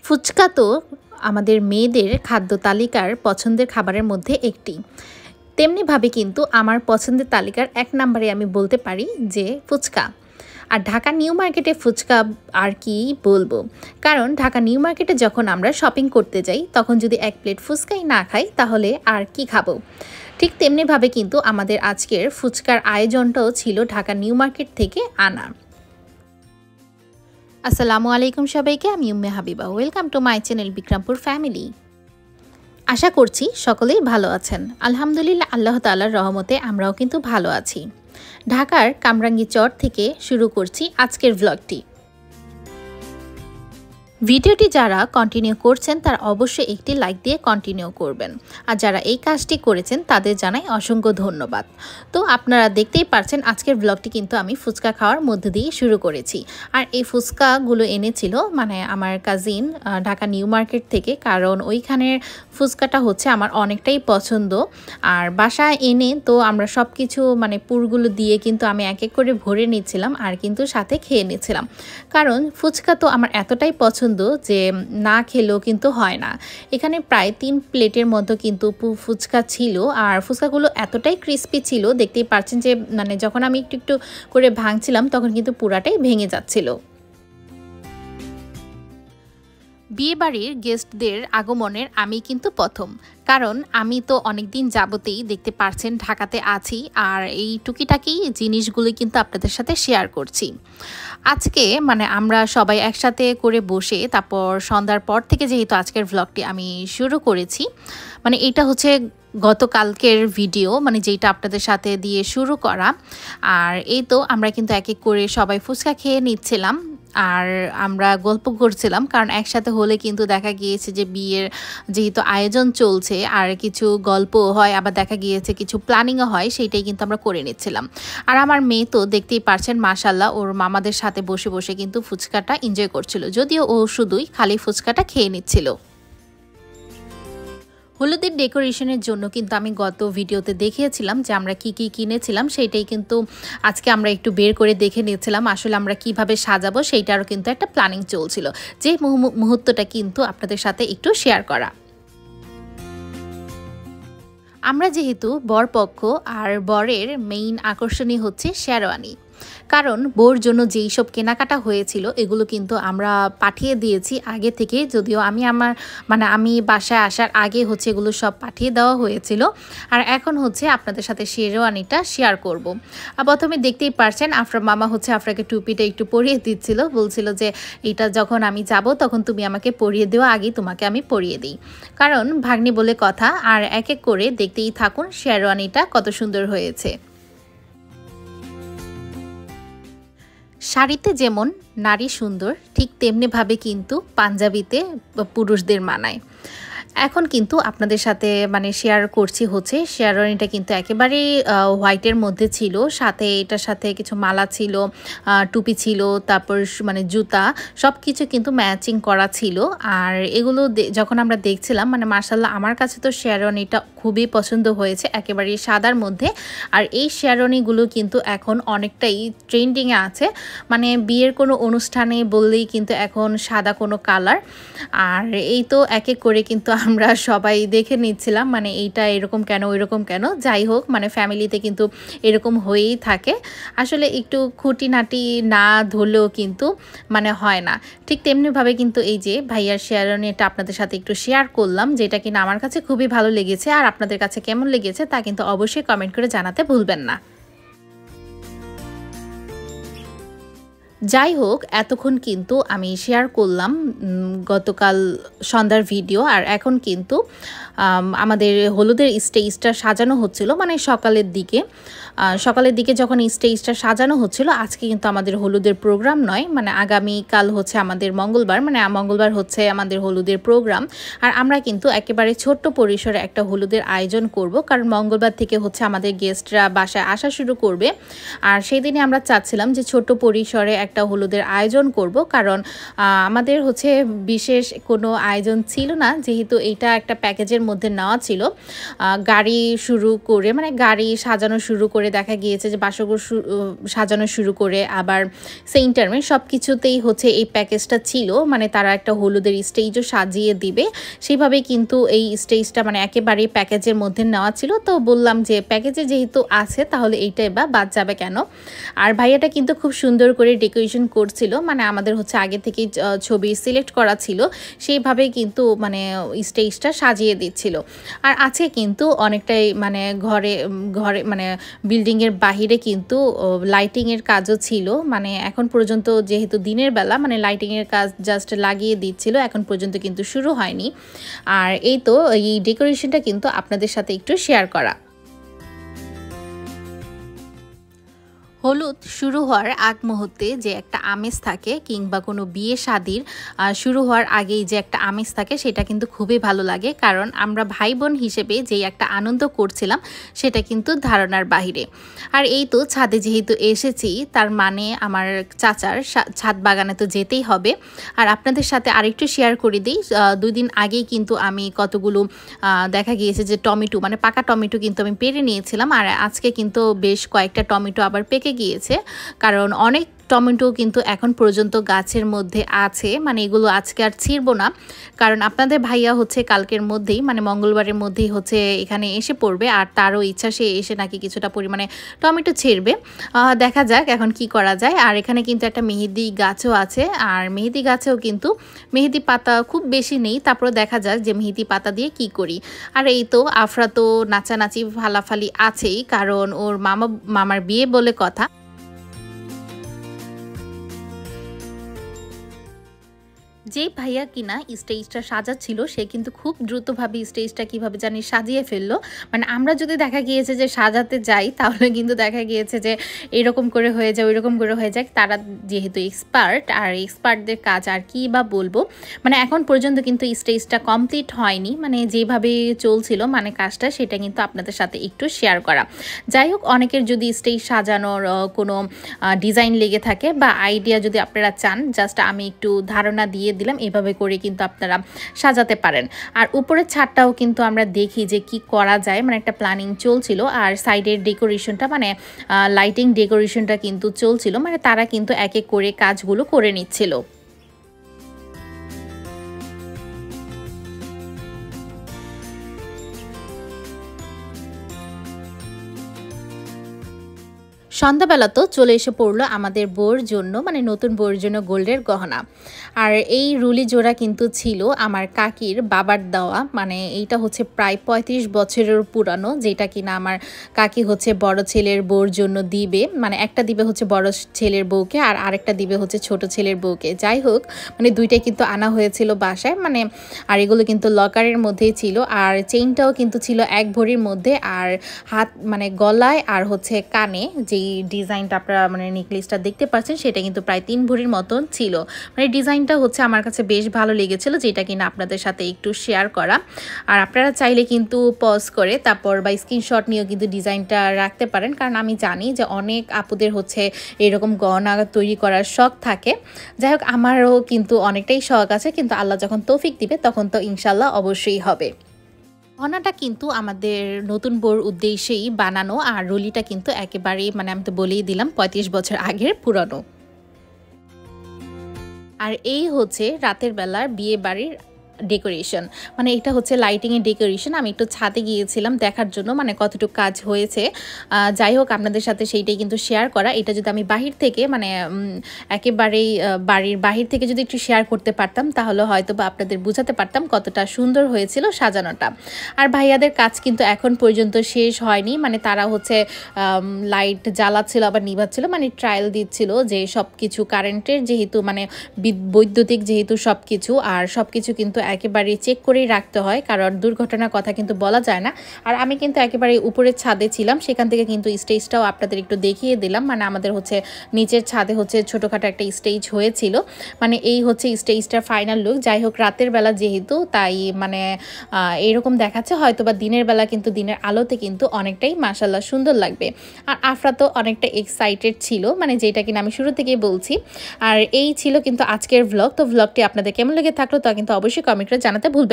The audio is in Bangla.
ফুচকা তো আমাদের মেয়েদের খাদ্য তালিকার পছন্দের খাবারের মধ্যে একটি। তেমনিভাবে কিন্তু আমার পছন্দের তালিকার ১ নম্বরে আমি বলতে পারি যে ফুচকা। আর ঢাকা নিউ মার্কেটে ফুচকা আর কি বলবো, কারণ ঢাকা নিউ মার্কেটে যখন আমরা শপিং করতে যাই তখন যদি ১ প্লেট ফুচকাই না খাই তাহলে আর কি খাবো। ঠিক তেমনিভাবে কিন্তু আমাদের আজকের ফুচকার আয়োজনটাও ছিল ঢাকা নিউ মার্কেট থেকে আনা। আসসালামু আলাইকুম সবাইকে, আমি Umme Habiba. Welcome to my channel Bikrampur family. আশা করছি সকলেই ভালো আছেন। আলহামদুলিল্লাহ, আল্লাহ তাআলার রহমতে আমরাও কিন্তু ভালো আছি। ঢাকার কামরাঙ্গী চর থেকে শুরু করছি আজকের ভ্লগটি। ভিডিওটি যারা কন্টিনিউ করছেন তারা অবশ্যই একটি লাইক দিয়ে কন্টিনিউ করবেন, আর যারা এই কাজটি করেছেন তাদের জানাই অসংখ্য ধন্যবাদ। তো আপনারা দেখতেই পারছেন আজকের ব্লগটি কিন্তু আমি ফুচকা খাওয়ার মধ্যে দিয়ে শুরু করেছি। আর এই ফুচকাগুলো এনেছিল আমার কাজিন ঢাকা নিউ মার্কেট থেকে, কারণ ওইখানের ফুচকাটা হচ্ছে আমার অনেকটাই পছন্দ। আর বাসায় এনে তো আমরা সব কিছু পুরগুলো দিয়ে কিন্তু আমি এক এক করে ভরে নিচ্ছিলাম আর কিন্তু সাথে খেয়ে নিচ্ছিলাম, কারণ ফুচকা তো আমার এতটাই পছন্দ যে না খেলেও কিন্তু হয় না। এখানে প্রায় ৩ প্লেটের মতো কিন্তু ফুচকা ছিল, আর ফুচকাগুলো এতটাই ক্রিস্পি ছিল, দেখতেই পাচ্ছেন যে যখন আমি একটু একটু করে ভাঙছিলাম তখন কিন্তু পুরাটাই ভেঙে যাচ্ছিল। বিয়েবাড়ির গেস্টদের আগমনের আমি কিন্তু প্রথম, কারণ আমি তো অনেকদিন যাবতেই দেখতে পারছেন ঢাকাতে আছি, আর এই টুকিটাকি জিনিসগুলো কিন্তু আপনাদের সাথে শেয়ার করছি। আজকে আমরা সবাই একসাথে করে বসে তারপর সন্ধ্যার পর থেকে যেহেতু আজকের ভ্লগটি আমি শুরু করেছি, এটা হচ্ছে গতকালকের ভিডিও, যেটা আপনাদের সাথে দিয়ে শুরু করা। আর এই তো আমরা কিন্তু এক এক করে সবাই ফুচকা খেয়ে নিচ্ছিলাম আর আমরা গল্প করছিলাম, কারণ একসাথে হলে কিন্তু দেখা গিয়েছে যে বিয়ের যেহেতু আয়োজন চলছে আর কিছু গল্প হয়, আবার দেখা গিয়েছে কিছু প্ল্যানিংও হয়, সেইটাই কিন্তু আমরা করে নিচ্ছিলাম। আর আমার মেয়ে তো দেখতেই পারছেন মাশাল্লাহ ওর মামাদের সাথে বসে বসে কিন্তু ফুচকাটা এনজয় করছিল, যদিও ও শুধুই খালি ফুচকাটা খেয়ে নিচ্ছিল। হলুদের ডেকোরেশনের জন্য কিন্তু আমি গত ভিডিওতে দেখিয়েছিলাম যে আমরা কি কি কিনেছিলাম, সেইটাই কিন্তু আজকে আমরা একটু বের করে দেখে নিয়েছিলাম। আসলে আমরা কিভাবে সাজাবো সেইটারও কিন্তু একটা প্ল্যানিং চলছিল, যে মুহূর্তটা কিন্তু আপনাদের সাথে একটু শেয়ার করা। আমরা যেহেতু বরপক্ষ, আর বরের মেইন আকর্ষণই হচ্ছে শেরওয়ানি, কারণ বউর জন্য যেই সব কেনাকাটা হয়েছিল এগুলো কিন্তু আমরা পাঠিয়ে দিয়েছি আগে থেকে, যদিও আমি বাসায় আসার আগে হচ্ছে এগুলো সব পাঠিয়ে দেওয়া হয়েছিল। আর এখন হচ্ছে আপনাদের সাথে শেরওয়ানিটা শেয়ার করব। আর প্রথমে দেখতেই পারছেন আফরা মামা হচ্ছে আফরাকে টুপিটা একটু পরিয়ে দিচ্ছিল, বলছিল যে এটা যখন আমি যাব তখন তুমি আমাকে পরিয়ে দিও, আগে তোমাকে আমি পরিয়ে দিই, কারণ ভাগ্নি বলে কথা। আর এক এক করে দেখতেই থাকুন শেরওয়ানিটা কত সুন্দর হয়েছে। শাড়িতে যেমন নারী সুন্দর, ঠিক তেমনিভাবে কিন্তু পাঞ্জাবিতে পুরুষদের মানায়। এখন কিন্তু আপনাদের সাথে শেয়ার করছি হচ্ছে শেরওয়ানিটা কিন্তু একেবারেই হোয়াইটের মধ্যে ছিল, সাথে এটার সাথে কিছু মালা ছিল, টুপি ছিল, তারপর জুতা, সব কিছু কিন্তু ম্যাচিং করা ছিল। আর এগুলো যখন আমরা দেখছিলাম মাশাল্লাহ আমার কাছে তো শেরওয়ানিটা খুবই পছন্দ হয়েছে, একেবারেই সাদার মধ্যে। আর এই শেরওয়ানিগুলো কিন্তু এখন অনেকটাই ট্রেন্ডিংয়ে আছে, বিয়ের কোনো অনুষ্ঠানে বললেই কিন্তু এখন সাদা কোনো কালার। আর এই তো এক এক করে কিন্তু আমরা সবাই দেখে নিচ্ছিলাম এইটা এরকম কেন ওইরকম কেন, যাই হোক ফ্যামিলিতে কিন্তু এরকম হয়েই থাকে। আসলে একটু খুঁটিনাটি না ধরলেও কিন্তু হয় না। ঠিক তেমনিভাবে কিন্তু এই যে ভাইয়ার শেরওয়ানিটা আপনাদের সাথে একটু শেয়ার করলাম, যেটা কিনা আমার কাছে খুবই ভালো লেগেছে। আর আপনাদের কাছে কেমন লেগেছে তা কিন্তু অবশ্যই কমেন্ট করে জানাতে ভুলবেন না। যাই হোক, এতক্ষণ কিন্তু আমি শেয়ার করলাম গতকাল সন্ধ্যার ভিডিও। আর এখন কিন্তু আমাদের হলুদের স্টেজটা সাজানো হচ্ছিল, সকালের দিকে যখন স্টেজটা সাজানো হচ্ছিল। আজকে কিন্তু আমাদের হলুদের প্রোগ্রাম নয়, আগামীকাল হচ্ছে আমাদের মঙ্গলবার হচ্ছে আমাদের হলুদের প্রোগ্রাম। আর আমরা কিন্তু একেবারে ছোট্ট পরিসরে একটা হলুদের আয়োজন করব, কারণ মঙ্গলবার থেকে হচ্ছে আমাদের গেস্টরা বাসায় আসা শুরু করবে। আর সেই দিনে আমরা চাচ্ছিলাম যে ছোট্ট পরিসরে একটা হলুদের আয়োজন করব, কারণ আমাদের হচ্ছে বিশেষ কোনো আয়োজন ছিল না, যেহেতু এটা একটা প্যাকেজের মধ্যে নেওয়া ছিল। গাড়ি শুরু করে মানে গাড়ি সাজানো শুরু করে দেখা গিয়েছে যে বাসঘর সাজানো শুরু করে আবার সেন্টারমে সব কিছুতেই হচ্ছে এই প্যাকেজটা ছিল, মানে তারা একটা হলুদের স্টেজও সাজিয়ে দিবে সেইভাবে কিন্তু এই স্টেজটা মানে একেবারেই প্যাকেজের মধ্যে নেওয়া ছিল। তো বললাম যে প্যাকেজে যেহেতু আছে তাহলে এইটাই বা বাদ যাবে কেন। আর ভাইয়াটা কিন্তু খুব সুন্দর করে ডেকোরেশন করছিল, মানে আমাদের হচ্ছে আগে থেকেই ছবি সিলেক্ট করা ছিল সেইভাবেই কিন্তু মানে স্টেজটা সাজিয়ে দিচ্ছিল। আর আছে কিন্তু অনেকটাই মানে ঘরে মানে বিল্ডিংয়ের বাহিরে কিন্তু লাইটিংয়ের কাজও ছিল, মানে এখন পর্যন্ত যেহেতু দিনের বেলা মানে লাইটিংয়ের কাজ জাস্ট লাগিয়ে দিচ্ছিল, এখন পর্যন্ত কিন্তু শুরু হয়নি। আর এই তো এই ডেকোরেশনটা কিন্তু আপনাদের সাথে একটু শেয়ার করা। হলুদ শুরু হওয়ার আগ মুহূর্তে যে একটা আমেজ থাকে, কিংবা কোনো বিয়ে শাদির শুরু হওয়ার আগেই যে একটা আমেজ থাকে, সেটা কিন্তু খুবই ভালো লাগে। কারণ আমরা ভাই বোন হিসেবে যেই একটা আনন্দ করছিলাম সেটা কিন্তু ধারণার বাহিরে। আর এই তো ছাদে যেহেতু এসেছি, তার মানে আমার চাচার ছাদ বাগানে তো যেতেই হবে। আর আপনাদের সাথে আরেকটু শেয়ার করে দিই, 2 দিন আগেই কিন্তু আমি কতগুলো দেখা গিয়েছে যে টমেটো মানে পাকা টমেটো কিন্তু আমি পেরে নিয়েছিলাম। আর আজকে কিন্তু বেশ কয়েকটা টমেটো আবার পেকে গিয়েছে, কারণ অনেক টমেটো কিন্তু এখন পর্যন্ত গাছের মধ্যে আছে। মানে এগুলো আজকে আর ছিঁড়বো না, কারণ আপনাদের ভাইয়া হচ্ছে কালকের মধ্যেই মানে মঙ্গলবারের মধ্যেই হচ্ছে এখানে এসে পড়বে, আর তারও ইচ্ছা সে এসে নাকি কিছুটা পরিমাণে টমেটো ছিঁড়বে। দেখা যাক এখন কি করা যায়। আর এখানে কিন্তু একটা মেহেদি গাছও আছে, আর মেহেদি গাছেও কিন্তু মেহেদি পাতা খুব বেশি নেই, তারপর দেখা যাক যে মেহেদি পাতা দিয়ে কি করি। আর এই তো আফরা তো নাচানাচি ফালাফালি আছেই, কারণ ওর মামার বিয়ে বলে কথা। যে ভাইয়া কিনা স্টেজটা সাজাচ্ছিল সে কিন্তু খুব দ্রুতভাবে স্টেজটা কিভাবে জানি সাজিয়ে ফেললো। মানে আমরা যদি দেখা গিয়েছে যে সাজাতে যাই তাহলে কিন্তু দেখা গিয়েছে যে এরকম করে হয়ে যায় ওইরকম করে হয়ে যায়। তারা যেহেতু এক্সপার্ট, আর এক্সপার্টদের কাজ আর কি বা বলবো। মানে এখন পর্যন্ত কিন্তু স্টেজটা কমপ্লিট হয়নি, মানে যেভাবে চলছিল মানে কাজটা, সেটা কিন্তু আপনাদের সাথে একটু শেয়ার করা। যাই হোক, অনেকের যদি স্টেজ সাজানোর কোনো ডিজাইন লেগে থাকে বা আইডিয়া যদি আপনারা চান, জাস্ট আমি একটু ধারণা দিয়ে দিলাম, এভাবে করে কিন্তু আপনারা সাজাতে পারেন। আর উপরের ছাদটাও কিন্তু আমরা দেখি যে কি করা যায়, মানে একটা প্ল্যানিং চলছিল। আর সাইডের ডেকোরেশনটা মানে লাইটিং ডেকোরেশনটা কিন্তু চলছিল, মানে তারা কিন্তু এক এক করে কাজগুলো করে নিচ্ছিল। সন্ধ্যাবেলা তো চলে এসে পড়লো আমাদের বউর জন্য, মানে নতুন বউর জন্য গোল্ডের গহনা। আর এই রুলি জোড়া কিন্তু ছিল আমার কাকির বাবার দেওয়া, মানে এইটা হচ্ছে প্রায় 35 বছরের পুরানো, যেটা কিনা আমার কাকি হচ্ছে বড় ছেলের বউর জন্য দিবে। মানে একটা দিবে হচ্ছে বড় ছেলের বউকে, আর আরেকটা দিবে হচ্ছে ছোট ছেলের বউকে। যাই হোক, মানে দুইটাই কিন্তু আনা হয়েছিল বাসায়, মানে আর এগুলো কিন্তু লকারের মধ্যেই ছিল। আর চেইনটাও কিন্তু ছিল 1 ভরির মধ্যে, আর হাত মানে গলায় আর হচ্ছে কানে যেই ডিজাইনটা আপনারা মানে নেকলেসটা দেখতে পাচ্ছেন সেটা কিন্তু প্রায় 3 ভরির মতন ছিল। মানে ডিজাইনটা হচ্ছে আমার কাছে বেশ ভালো লেগেছিল, যেটা কিনা আপনাদের সাথে একটু শেয়ার করা। আর আপনারা চাইলে কিন্তু পজ করে তারপর বা স্ক্রিনশট নিয়েও কিন্তু ডিজাইনটা রাখতে পারেন, কারণ আমি জানি যে অনেক আপুদের হচ্ছে এরকম গহনা তৈরি করার শখ থাকে। যাই হোক, আমারও কিন্তু অনেকটাই শখ আছে, কিন্তু আল্লাহ যখন তৌফিক দিবে তখন তো ইনশাল্লাহ অবশ্যই হবে। গহনাটা কিন্তু আমাদের নতুন বউর উদ্দেশ্যেই বানানো, আর রুলিটা কিন্তু একেবারেই মানে আমি তো বলেই দিলাম 35 বছর আগের পুরানো। আর এই হচ্ছে রাতের বেলার বিয়ে বাড়ির ডেকোরেশন, মানে এটা হচ্ছে লাইটিংয়ের ডেকোরেশন। আমি একটু ছাদে গিয়েছিলাম দেখার জন্য মানে কতটুকু কাজ হয়েছে। যাই হোক, আপনাদের সাথে সেইটাই কিন্তু শেয়ার করা। এটা যদি আমি বাহির থেকে মানে একেবারেই বাড়ির বাহির থেকে যদি একটু শেয়ার করতে পারতাম তাহলে হয়তো বা আপনাদের বোঝাতে পারতাম কতটা সুন্দর হয়েছিল সাজানোটা। আর ভাইয়াদের কাজ কিন্তু এখন পর্যন্ত শেষ হয়নি, মানে তারা হচ্ছে লাইট জ্বালাচ্ছিল আবার নিভাচ্ছিল, মানে ট্রায়াল দিচ্ছিল যে সব কিছু কারেন্টের যেহেতু মানে বৈদ্যুতিক যেহেতু সব কিছু, আর সব কিছু কিন্তু একেবারে চেক করেই রাখতে হয়, কারণ দুর্ঘটনার কথা কিন্তু বলা যায় না। আর আমি কিন্তু একেবারে উপরের ছাদে ছিলাম, সেখান থেকে কিন্তু স্টেজটাও আপনাদের একটু দেখিয়ে দিলাম। মানে আমাদের হচ্ছে নিচের ছাদে হচ্ছে ছোটোখাটো একটা স্টেজ হয়েছিল, মানে এই হচ্ছে স্টেজটার ফাইনাল লুক। যাই হোক, রাতের বেলা যেহেতু, তাই মানে এরকম দেখাচ্ছে, হয়তো বা দিনের বেলা কিন্তু দিনের আলোতে কিন্তু অনেকটাই মাশাআল্লাহ সুন্দর লাগবে। আর আফরা তো অনেকটা এক্সাইটেড ছিল, মানে যেটা কিনা আমি শুরু থেকেই বলছি। আর এই ছিল কিন্তু আজকের ভ্লগ। তো ভ্লগটি আপনাদের কেমন লেগে থাকলো তা কিন্তু অবশ্যই কমেন্ট করে জানাতে ভুলবেন।